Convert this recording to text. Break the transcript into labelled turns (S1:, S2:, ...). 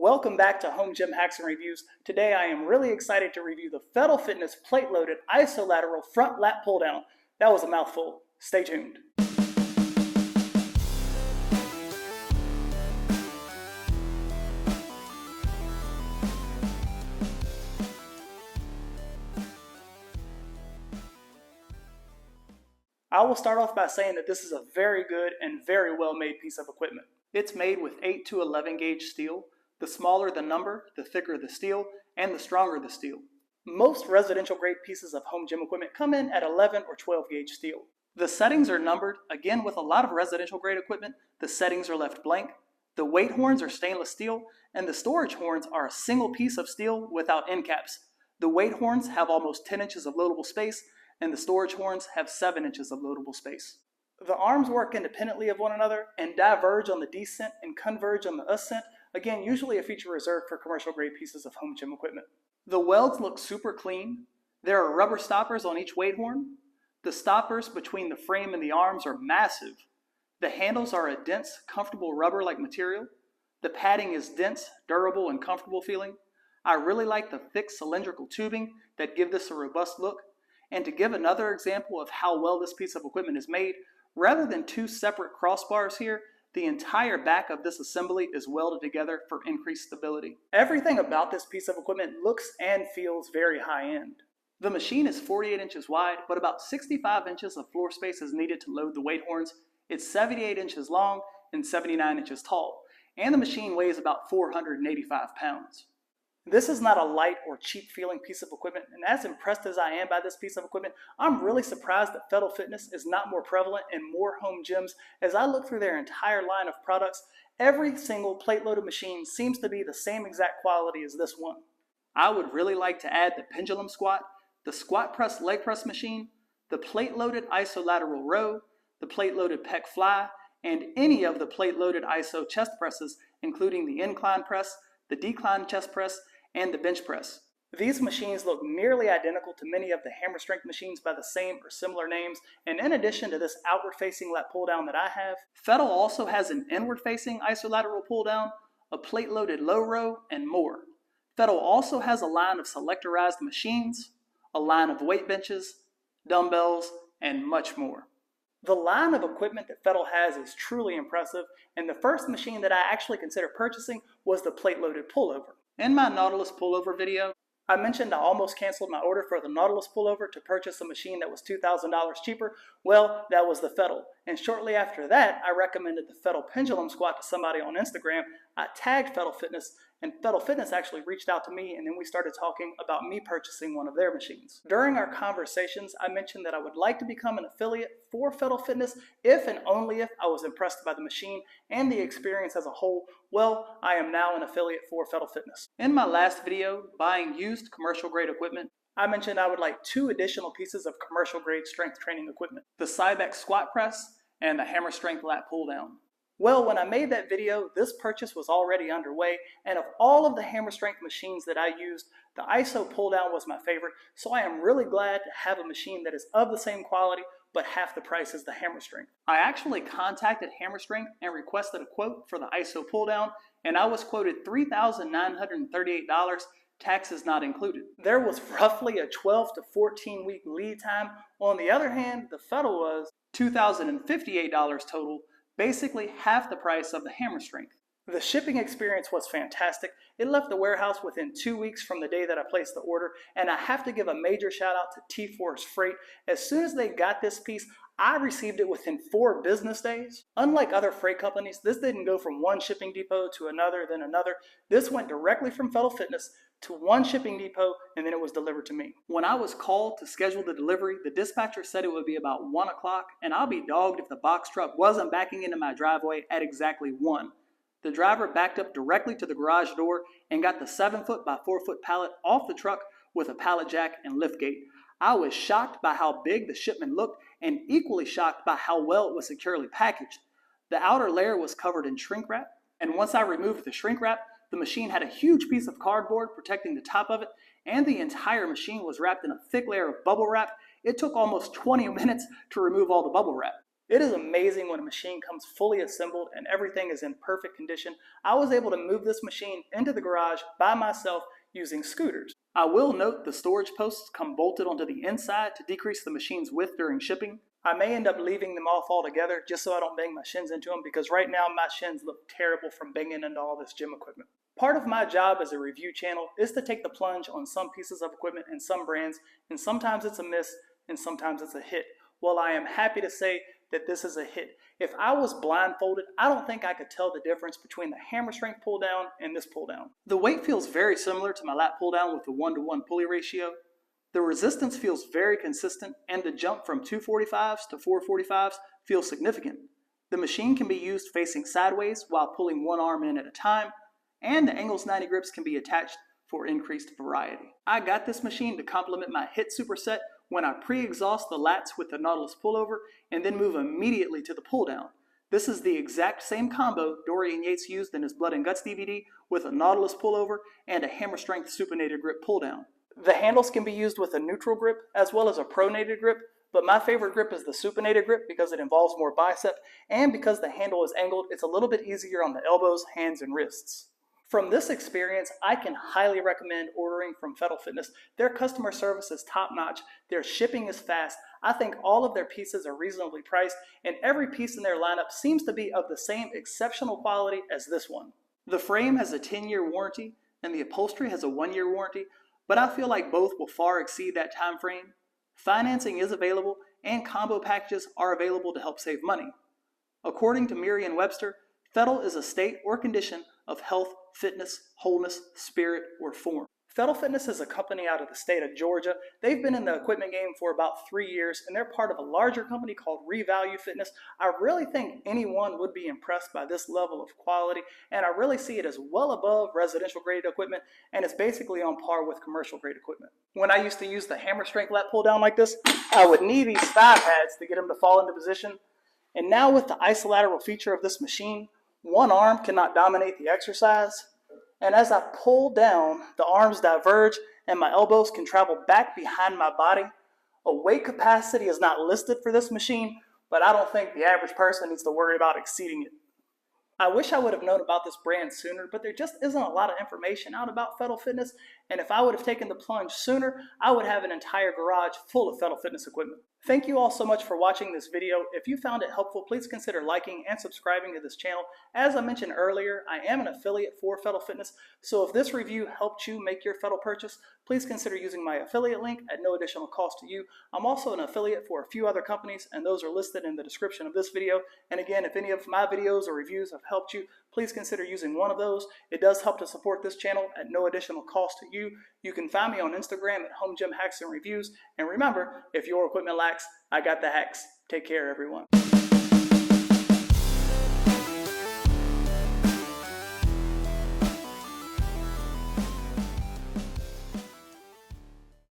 S1: Welcome back to Home Gym Hacks and Reviews. Today I am really excited to review the Fettle Fitness plate-loaded isolateral front lat pull-down. That was a mouthful. Stay tuned. I will start off by saying that this is a very good and very well made piece of equipment. It's made with 8 to 11 gauge steel. The smaller the number, the thicker the steel, and the stronger the steel. Most residential grade pieces of home gym equipment come in at 11 or 12 gauge steel. The settings are numbered. Again, with a lot of residential grade equipment, the settings are left blank. The weight horns are stainless steel, and the storage horns are a single piece of steel without end caps. The weight horns have almost 10 inches of loadable space, and the storage horns have 7 inches of loadable space. The arms work independently of one another and diverge on the descent and converge on the ascent, again usually a feature reserved for commercial grade pieces of home gym equipment. The welds look super clean. There are rubber stoppers on each weight horn. The stoppers between the frame and the arms are massive. The handles are a dense, comfortable rubber-like material. The padding is dense, durable, and comfortable feeling. I really like the thick cylindrical tubing that give this a robust look. And to give another example of how well this piece of equipment is made, rather than two separate crossbars here, the entire back of this assembly is welded together for increased stability. Everything about this piece of equipment looks and feels very high-end. The machine is 48 inches wide, but about 65 inches of floor space is needed to load the weight horns. It's 78 inches long and 79 inches tall, and the machine weighs about 485 pounds. This is not a light or cheap feeling piece of equipment, and as impressed as I am by this piece of equipment, I'm really surprised that Fettle Fitness is not more prevalent in more home gyms. As I look through their entire line of products, every single plate-loaded machine seems to be the same exact quality as this one. I would really like to add the pendulum squat, the squat press leg press machine, the plate-loaded isolateral row, the plate-loaded pec fly, and any of the plate-loaded iso chest presses, including the incline press, the decline chest press, and the bench press. These machines look nearly identical to many of the hammer strength machines by the same or similar names, and in addition to this outward-facing lat pull-down that I have, Fettle also has an inward-facing isolateral pull-down, a plate-loaded low row, and more. Fettle also has a line of selectorized machines, a line of weight benches, dumbbells, and much more. The line of equipment that Fettle has is truly impressive, and the first machine that I actually considered purchasing was the plate-loaded pullover. In my Nautilus pullover video, I mentioned I almost canceled my order for the Nautilus pullover to purchase a machine that was $2,000 cheaper. Well, that was the Fettle. And shortly after that, I recommended the Fettle pendulum squat to somebody on Instagram. I tagged Fettle Fitness, and Fettle Fitness actually reached out to me, and then we started talking about me purchasing one of their machines. During our conversations, I mentioned that I would like to become an affiliate for Fettle Fitness if and only if I was impressed by the machine and the experience as a whole. Well, I am now an affiliate for Fettle Fitness. In my last video, buying used commercial grade equipment, I mentioned I would like 2 additional pieces of commercial grade strength training equipment, the Cybex squat press and the hammer strength lat pull down. Well, when I made that video, this purchase was already underway, and of all of the hammer strength machines that I used, the ISO pull down was my favorite, so I am really glad to have a machine that is of the same quality but half the price as the hammer strength. I actually contacted Hammer Strength and requested a quote for the ISO pull down, and I was quoted $3,938, taxes not included. There was roughly a 12 to 14 week lead time. On the other hand, the Fettle was $2,058 total, basically half the price of the hammer strength. The shipping experience was fantastic. It left the warehouse within 2 weeks from the day that I placed the order, and I have to give a major shout out to T-Force Freight. As soon as they got this piece, I received it within 4 business days. Unlike other freight companies, this didn't go from one shipping depot to another, then another. This went directly from Fettle Fitness to one shipping depot, and then it was delivered to me. When I was called to schedule the delivery, the dispatcher said it would be about 1 o'clock, and I'll be dogged if the box truck wasn't backing into my driveway at exactly 1. The driver backed up directly to the garage door and got the 7-foot by 4-foot pallet off the truck with a pallet jack and liftgate. I was shocked by how big the shipment looked and equally shocked by how well it was securely packaged. The outer layer was covered in shrink wrap, and once I removed the shrink wrap, the machine had a huge piece of cardboard protecting the top of it, and the entire machine was wrapped in a thick layer of bubble wrap. It took almost 20 minutes to remove all the bubble wrap. It is amazing when a machine comes fully assembled and everything is in perfect condition. I was able to move this machine into the garage by myself using scooters. I will note the storage posts come bolted onto the inside to decrease the machine's width during shipping. I may end up leaving them off altogether just so I don't bang my shins into them, because right now my shins look terrible from banging into all this gym equipment. Part of my job as a review channel is to take the plunge on some pieces of equipment and some brands, and sometimes it's a miss and sometimes it's a hit. Well, I am happy to say that this is a hit. If I was blindfolded, I don't think I could tell the difference between the hammer strength pull down and this pull down. The weight feels very similar to my lat pull down with the 1-to-1 pulley ratio. The resistance feels very consistent, and the jump from 245s to 445s feels significant. The machine can be used facing sideways while pulling one arm in at a time, and the Angles 90 grips can be attached for increased variety. I got this machine to complement my HIT superset when I pre-exhaust the lats with the Nautilus pullover and then move immediately to the pull down. This is the exact same combo Dorian Yates used in his Blood and Guts DVD with a Nautilus pullover and a hammer strength supinated grip pull down. The handles can be used with a neutral grip as well as a pronated grip, but my favorite grip is the supinated grip because it involves more bicep, and because the handle is angled, it's a little bit easier on the elbows, hands, and wrists. From this experience, I can highly recommend ordering from Fettle Fitness. Their customer service is top-notch, their shipping is fast, I think all of their pieces are reasonably priced, and every piece in their lineup seems to be of the same exceptional quality as this one. The frame has a 10-year warranty, and the upholstery has a 1-year warranty, but I feel like both will far exceed that time frame. Financing is available, and combo packages are available to help save money. According to Merriam-Webster, Fettle is a state or condition of health, fitness, wholeness, spirit, or form. Fettle Fitness is a company out of the state of Georgia. They've been in the equipment game for about 3 years, and they're part of a larger company called Revalue Fitness. I really think anyone would be impressed by this level of quality, and I really see it as well above residential grade equipment, and it's basically on par with commercial grade equipment. When I used to use the hammer strength lat pull down like this, I would need these thigh pads to get them to fall into position. And now with the isolateral feature of this machine, one arm cannot dominate the exercise. And as I pull down, the arms diverge and my elbows can travel back behind my body. A weight capacity is not listed for this machine, but I don't think the average person needs to worry about exceeding it. I wish I would have known about this brand sooner, but there just isn't a lot of information out about Fettle Fitness, and if I would have taken the plunge sooner, I would have an entire garage full of Fettle Fitness equipment. Thank you all so much for watching this video. If you found it helpful, please consider liking and subscribing to this channel. As I mentioned earlier, I am an affiliate for Fettle Fitness, so if this review helped you make your Fettle purchase, please consider using my affiliate link at no additional cost to you. I'm also an affiliate for a few other companies, and those are listed in the description of this video. And again, if any of my videos or reviews have helped you, please consider using one of those. It does help to support this channel at no additional cost to you. You can find me on Instagram at Home Gym Hacks and Reviews. And remember, if your equipment lacks, I got the hacks. Take care, everyone.